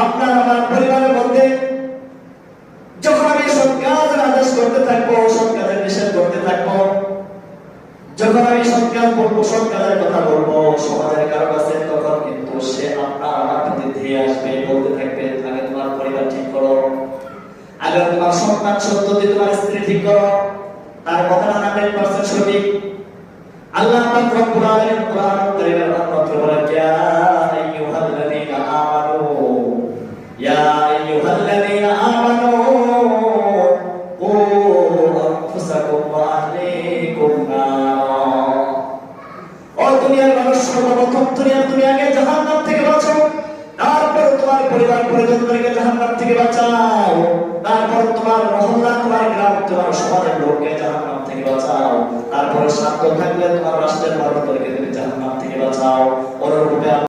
আপনার আমার পরিবারের মধ্যে যখন আমি সৎ কাজের আদেশ করতে থাকবো, সৎ কাজের নিষেধ করতে থাকবো, যখন আমি সৎ কাজ বলবো, সৎ কাজের কথা বলবো সমাজের কারো কাছে, তখন কিন্তু সে আপনার আমার প্রতি ধেয়ে আসবে, বলতে থাকবে আগে তোমার পরিবার ঠিক করো, আগে তোমার সন্তান সন্ততি, তোমার স্ত্রী ঠিক করো। তার কথাটা 100% সঠিক। আল্লাহ পাক রব্বুল আলামিন কোরআন কারীমের মধ্যে বলেন, ইয়া আইয়ুহাল্লাযীনা আমানু, ইয়া আইয়ুহাল্লাযীনা আমানু কু আনফুসাকুম ওয়া আহলিকুম নার। ও দুনিয়ার মানুষ, সর্বপ্রথম তুমি আগে জাহান্নাম থেকে বাঁচো, তারপর তোমার পরিবার পরিজনদেরকে জাহান্নাম থেকে বাঁচাও, তারপর তোমার মহল্লা, তোমার গ্রাম, তোমার সমাজের লোককে জাহান্নাম থেকে বাঁচাও। তারপর সাধ্য থাকলে